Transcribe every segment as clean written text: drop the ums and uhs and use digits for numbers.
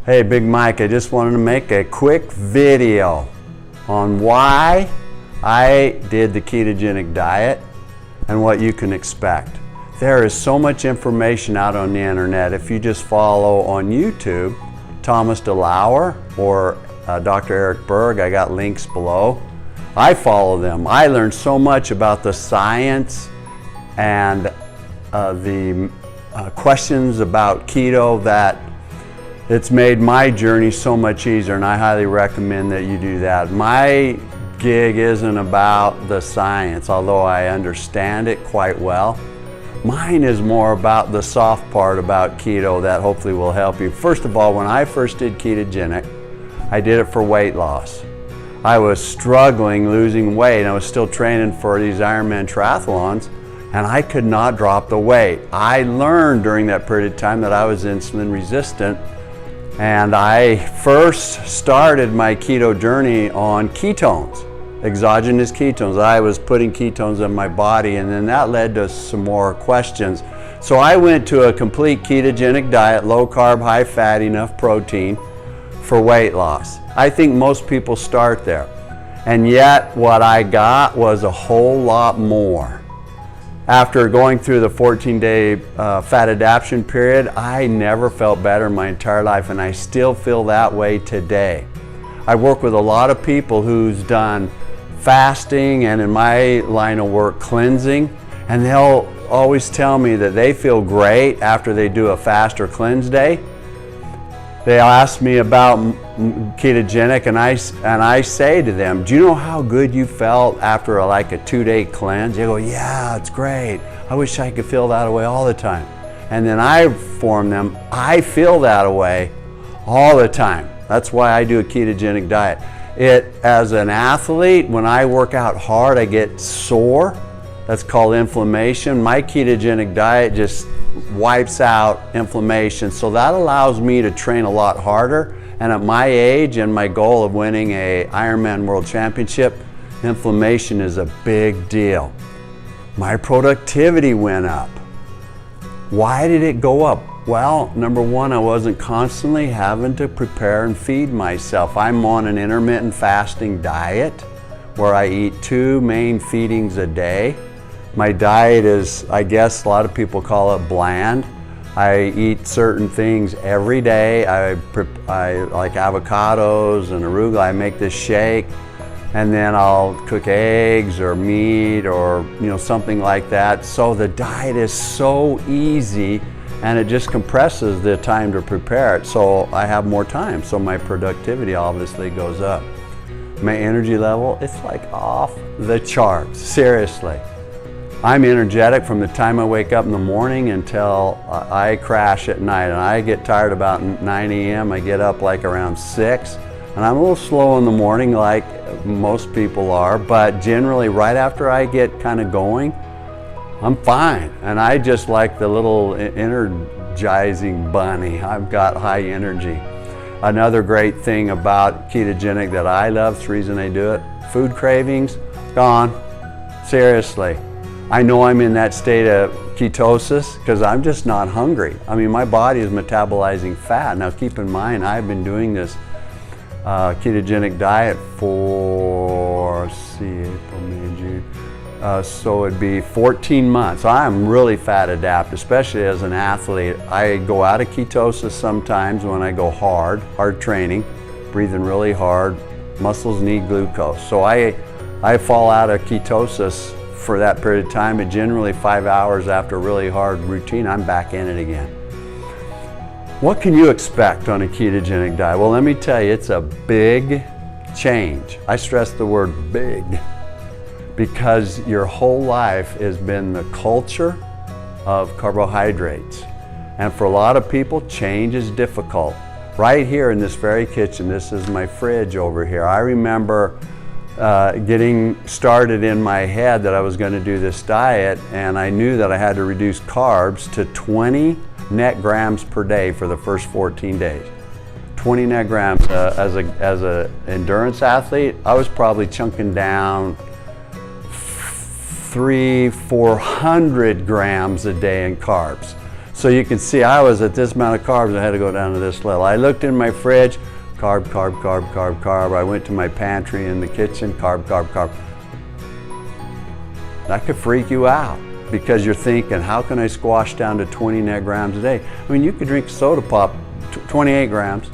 Hey, Big Mike, I just wanted to make a quick video on why I did the ketogenic diet and what you can expect. There is so much information out on the internet. If you just follow on YouTube, Thomas DeLauer or Dr. Eric Berg, I got links below. I follow them. I learned so much about the science and the questions about keto that it's made my journey so much easier, and I highly recommend that you do that. My gig isn't about the science, although I understand it quite well. Mine is more about the soft part about keto that hopefully will help you. First of all, when I first did ketogenic, I did it for weight loss. I was struggling losing weight, and I was still training for these Ironman triathlons, and I could not drop the weight. I learned during that period of time that I was insulin resistant, and I first started my keto journey on ketones, exogenous ketones. I was putting ketones in my body, and then that led to some more questions. So I went to a complete ketogenic diet, low carb, high fat, enough protein for weight loss. I think most people start there. And yet what I got was a whole lot more. After going through the 14-day fat adaptation period, I never felt better in my entire life, and I still feel that way today. I work with a lot of people who's done fasting and, in my line of work, cleansing, and they'll always tell me that they feel great after they do a fast or cleanse day. They ask me about ketogenic, and I say to them, do you know how good you felt after like a 2-day cleanse? They go, yeah, it's great. I wish I could feel that way all the time. And then I inform them, I feel that way all the time. That's why I do a ketogenic diet. As an athlete, when I work out hard, I get sore. That's called inflammation. My ketogenic diet just wipes out inflammation. So that allows me to train a lot harder. And at my age and my goal of winning a Ironman World Championship, inflammation is a big deal. My productivity went up. Why did it go up? Well, number one, I wasn't constantly having to prepare and feed myself. I'm on an intermittent fasting diet where I eat 2 main feedings a day. My diet is, I guess a lot of people call it bland. I eat certain things every day. I like avocados and arugula. I make this shake, and then I'll cook eggs or meat or something like that. So the diet is so easy, and it just compresses the time to prepare it. So I have more time, so my productivity obviously goes up. My energy level, it's like off the charts, seriously. I'm energetic from the time I wake up in the morning until I crash at night, and I get tired about 9 a.m. I get up like around 6, and I'm a little slow in the morning like most people are, but generally right after I get kind of going, I'm fine. And I just like the little energizing bunny. I've got high energy. Another great thing about ketogenic that I love, it's the reason I do it, food cravings, gone. Seriously. I know I'm in that state of ketosis because I'm just not hungry. I mean, my body is metabolizing fat. Now keep in mind, I've been doing this ketogenic diet for, April, May, June. So it'd be 14 months. I'm really fat adapted, especially as an athlete. I go out of ketosis sometimes when I go hard training, breathing really hard. Muscles need glucose. So I fall out of ketosis for that period of time, and generally 5 hours after a really hard routine, I'm back in it again. What can you expect on a ketogenic diet? Well, let me tell you, it's a big change. I stress the word big because your whole life has been the culture of carbohydrates. And for a lot of people, change is difficult. Right here in this very kitchen, this is my fridge over here. I remember getting started in my head that I was going to do this diet, and I knew that I had to reduce carbs to 20 net grams per day for the first 14 days. 20 net grams. As an endurance athlete, I was probably chunking down 300-400 grams a day in carbs. So you can see I was at this amount of carbs, I had to go down to this level. I looked in my fridge, carb, carb, carb, carb, carb. I went to my pantry in the kitchen, carb, carb, carb. That could freak you out because you're thinking, how can I squash down to 20 net grams a day? I mean, you could drink soda pop, 28 grams.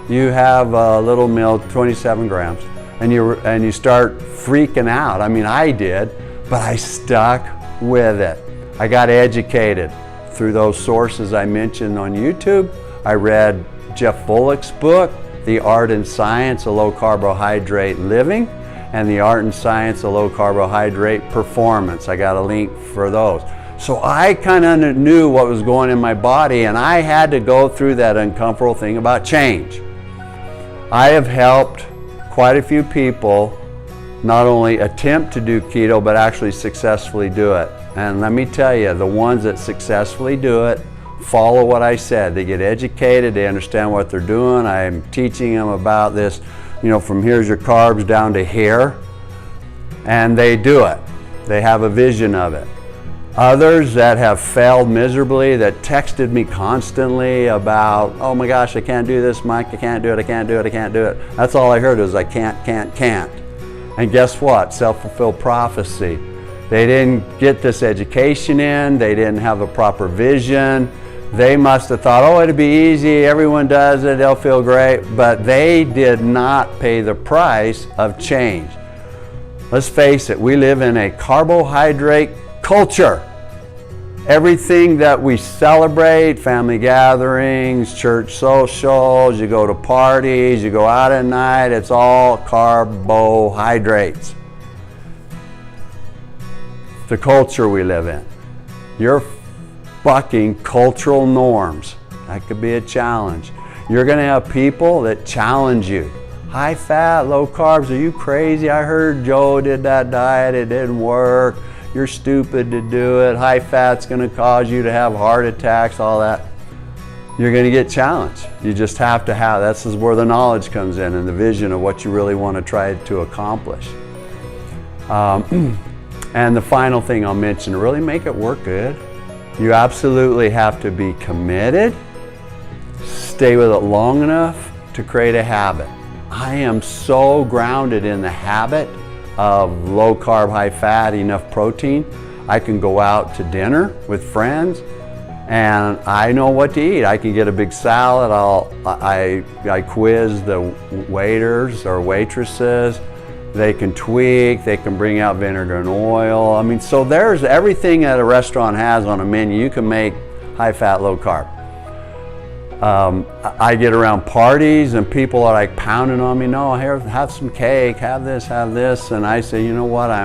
You have a little milk, 27 grams, and you start freaking out. I mean, I did, but I stuck with it. I got educated through those sources I mentioned on YouTube. I read Jeff Volek's book, The Art and Science of Low Carbohydrate Living, and The Art and Science of Low Carbohydrate Performance. I got a link for those. So I kind of knew what was going in my body, and I had to go through that uncomfortable thing about change. I have helped quite a few people not only attempt to do keto, but actually successfully do it. And let me tell you, the ones that successfully do it follow what I said. They get educated, they understand what they're doing. I'm teaching them about this, you know, from here's your carbs down to here, and they do it. They have a vision of it. Others that have failed miserably, that texted me constantly about, oh my gosh, I can't do this, Mike, I can't do it, I can't do it, I can't do it. That's all I heard was I can't. And guess what? Self-fulfilled prophecy. They didn't get this education in, they didn't have a proper vision. They must have thought, oh, it'll be easy, everyone does it, they'll feel great, but they did not pay the price of change. Let's face it, we live in a carbohydrate culture. Everything that we celebrate, family gatherings, church socials, you go to parties, you go out at night, it's all carbohydrates. The culture we live in. You're bucking cultural norms. That could be a challenge. You're going to have people that challenge you. High fat, low carbs, are you crazy? I heard Joe did that diet, it didn't work. You're stupid to do it. High fat's going to cause you to have heart attacks, all that. You're going to get challenged. You just have to have, this is where the knowledge comes in and the vision of what you really want to try to accomplish. And the final thing I'll mention, to really make it work good, you absolutely have to be committed, stay with it long enough to create a habit. I am so grounded in the habit of low carb, high fat, enough protein. I can go out to dinner with friends and I know what to eat. I can get a big salad. I quiz the waiters or waitresses. They can tweak, they can bring out vinegar and oil. I mean, so there's everything that a restaurant has on a menu. You can make high fat, low carb. I get around parties and people are like pounding on me, no, here, have some cake, have this, and I say, you know what, I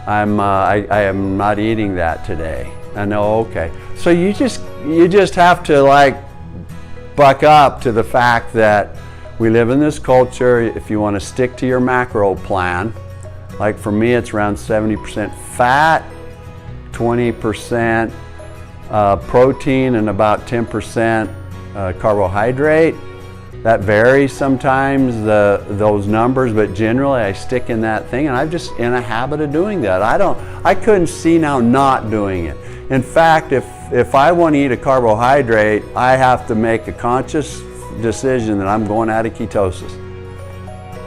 am not eating that today. I know, okay. So you just have to like buck up to the fact that we live in this culture. If you want to stick to your macro plan, like for me, it's around 70% fat, 20% protein, and about 10% carbohydrate. That varies sometimes, those numbers, but generally I stick in that thing, and I'm just in a habit of doing that. I couldn't see now not doing it. In fact, if I want to eat a carbohydrate, I have to make a conscious decision that I'm going out of ketosis.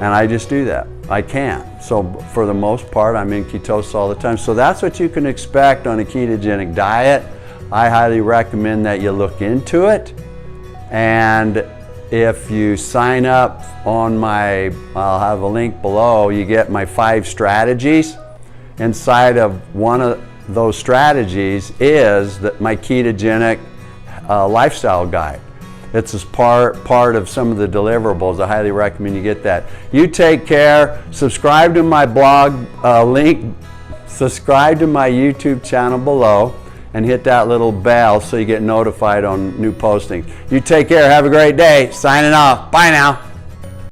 And I just do that. I can't. So for the most part, I'm in ketosis all the time. So that's what you can expect on a ketogenic diet. I highly recommend that you look into it. And if you sign up on I'll have a link below, you get my 5 strategies. Inside of one of those strategies is my ketogenic lifestyle guide. It's as part of some of the deliverables. I highly recommend you get that. You take care. Subscribe to my blog link. Subscribe to my YouTube channel below and hit that little bell so you get notified on new postings. You take care. Have a great day. Signing off. Bye now.